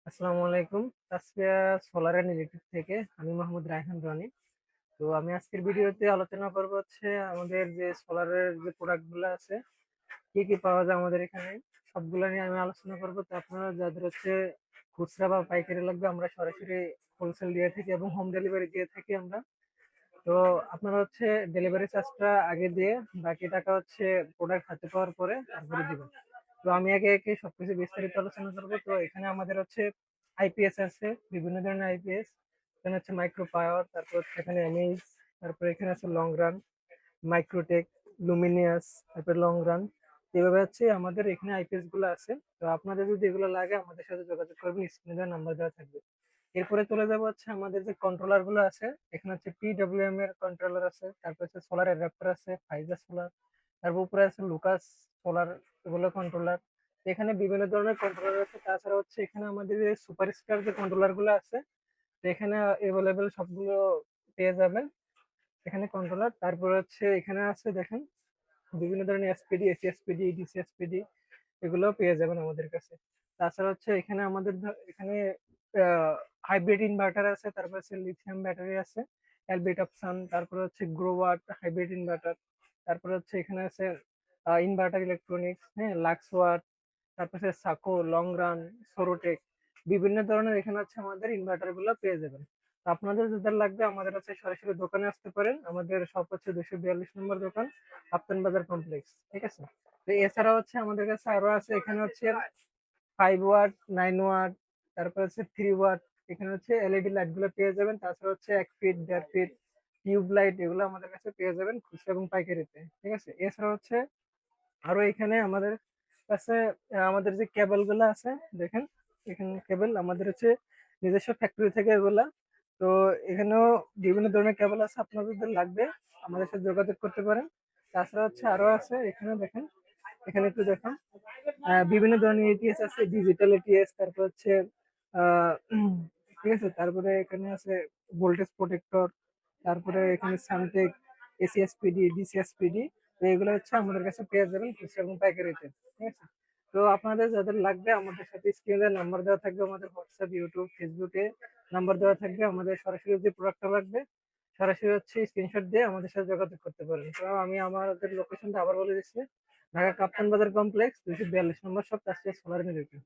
আসসালামু আলাইকুম। Tasfia solar and electric থেকে আমি মোহাম্মদ রায়হান রনি। তো আমি আজকের ভিডিওতে আলোচনা করব হচ্ছে আমাদের যে সোলারের যে প্রোডাক্ট গুলো আছে, কি কি পাওয়া যায় আমাদের এখানে, সবগুলো নিয়ে আমি আলোচনা করব। তো আপনারা যাদের হচ্ছে খুচরা বা পাইকারি লাগবে, আমরা সরাসরি হোলসেল দিয়ে থাকি এবং হোম ডেলিভারি দিয়ে থাকি আমরা। তো আপনারা হচ্ছে ডেলিভারি চার্জটা আগে দিয়ে বাকি টাকা হচ্ছে প্রোডাক্ট হাতে পাওয়ার পরে তারপরে দিবেন। তো আমি একে একে সবকিছু বিস্তারিত আলোচনা করবো। তো এখানে আমাদের হচ্ছে আইপিএস আছে, বিভিন্ন ধরনের আইপিএস। এখানে হচ্ছে মাইক্রো পাওয়ার, তারপর হচ্ছে এখানে এমএইচ, তারপর এখানে আছে লং রান, মাইক্রোটেক, লুমিনিয়াস, তারপর লং রান। এভাবে হচ্ছে আমাদের এখানে আইপিএস গুলো আছে। তো আপনাদের যদি এগুলো লাগে আমাদের সাথে যোগাযোগ করবেন, স্ক্রিনে দেওয়া নাম্বার দেওয়া থাকবে। এরপরে চলে যাবো হচ্ছে আমাদের যে কন্ট্রোলার গুলো আছে। এখানে হচ্ছে পিডব্লিউএম এর কন্ট্রোলার আছে, তারপর হচ্ছে সোলার অ্যাডাপ্টার আছে, ফাইজার সোলার, তারপর উপরে আছে লুকাস সোলার, এগুলো কন্ট্রোলার। এখানে বিভিন্ন ধরনের কন্ট্রোলার আছে। তাছাড়া হচ্ছে এখানে আমাদের যে সুপার স্টার যে কন্ট্রোলার গুলো আছে, তো এখানে এভেলেবেল সবগুলো পেয়ে যাবেন এখানে কন্ট্রোলার। তারপর হচ্ছে এখানে আছে দেখেন বিভিন্ন ধরনের SPD, AC SPD, DC SPD, এগুলো পেয়ে যাবেন আমাদের কাছে। তাছাড়া হচ্ছে এখানে আমাদের এখানে হাইব্রিড ইনভার্টার আছে, তারপর হচ্ছে লিথিয়াম ব্যাটারি আছে, এলবিট অপশন, তারপর হচ্ছে গ্রোওয়াট হাইব্রিড ইনভার্টার, তারপর হচ্ছে এখানে আছে ইনভার্টার ইলেকট্রনিক্স, হ্যাঁ, লাক্স ওয়াট, তারপর হচ্ছে সাকো, লং রান, সোরোটেক, বিভিন্ন ধরনের এখানে হচ্ছে আমাদের ইনভার্টার গুলো পেয়ে যাবেন। তো আপনাদের যাদের লাগবে আমাদের হচ্ছে সরাসরি দোকানে আসতে পারেন। আমাদের শপ হচ্ছে 242 নম্বর দোকান, কাপ্তান বাজার কমপ্লেক্স, ঠিক আছে। তো এছাড়া হচ্ছে আমাদের কাছে আরো আছে, এখানে হচ্ছে 5 ওয়াট, 9 ওয়াট, তারপর হচ্ছে 3 ওয়াট। এখানে হচ্ছে এলইডি লাইট গুলো পেয়ে যাবেন। তাছাড়া হচ্ছে 1 ফিট, 1.5 ফিট টিউব লাইট, এগুলো আমাদের কাছে পেয়ে যাবেন খুচরা এবং পাইকারিতে, ঠিক আছে। এছাড়া হচ্ছে আরো এখানে আমাদের কাছে আমাদের যে কেবল গুলো আছে দেখেন, এখানে কেবল আমাদের হচ্ছে নিজস্ব ফ্যাক্টরি থেকে এগুলা। তো এখানেও বিভিন্ন ধরনের কেবল আছে, আপনাদের যদি লাগবে আমাদের সাথে যোগাযোগ করতে পারেন। তাছাড়া হচ্ছে আরো আছে, এখানে দেখেন, এখানে একটু দেখুন, বিভিন্ন ধরনের এটিএস আছে, ডিজিটাল এটিএস, তারপর হচ্ছে ঠিক আছে। তারপরে এখানে আছে ভোল্টেজ প্রোটেক্টর, তারপরে এখানে সানটেক, এসিএসপিডি, ডিসিএসপিডি। তো এগুলো হচ্ছে আমাদের কাছে পেয়ে যাবেন খুচরা এবং পাইকারিতে, ঠিক আছে। তো আপনাদের যাদের লাগবে আমাদের সাথে স্ক্রিনে নাম্বার দেওয়া থাকবে, আমাদের হোয়াটসঅ্যাপ, ইউটিউব, ফেসবুকে নাম্বার দেওয়া থাকবে। আমাদের সরাসরি যে প্রোডাক্টটা লাগবে সরাসরি হচ্ছে স্ক্রিনশট দিয়ে আমাদের সাথে যোগাযোগ করতে পারেন। তো আমি আমাদের লোকেশনটা আবার বলে দিচ্ছি, ঢাকা কাপ্তান বাজার কমপ্লেক্স, 242 নম্বর শপ, তাসফিয়া সোলার মিলিটারি।